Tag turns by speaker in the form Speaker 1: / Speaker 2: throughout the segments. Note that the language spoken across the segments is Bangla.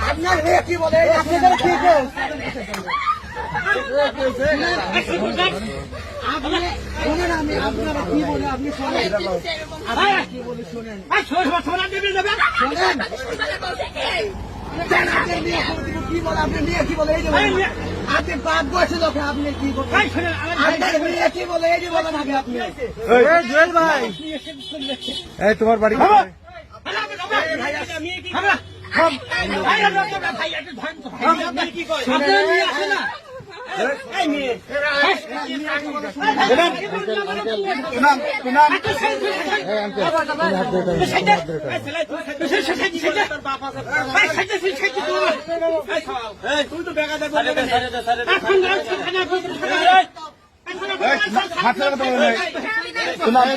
Speaker 1: আপনার মেয়ে কি বলে আপনাদের কি কেস আমি আপনারা কি বলে আপনি শোনেন কি বলে শোনেন কি বলে আপনি মেয়ে কি বলে এই যে আপনি বাদ বসে লোকে আপনি কি বলেন আপনার মেয়ে কি বলে এই যে বলেন আগে আপনি জুয়েল ভাই
Speaker 2: এই তোমার বাড়ি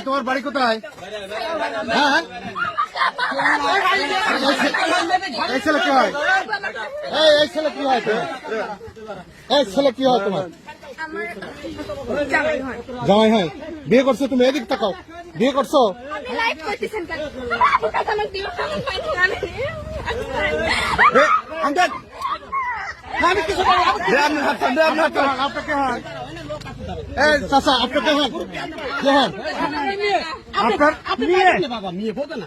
Speaker 2: তোমার বাড়ি কোথায়? হ্যাঁ এই ছেলে কি হয়? এই ছেলে কি হয়? এই ছেলে কি হয় তোমার? জামাই হয়। বিয়ে করছো তুমি? এদিক তাকাও। বিয়ে করছো? আপনাকে হন চাচা, আপনাকে হন কে হন? আপনার মেয়ে বাবা মেয়ে বলতে না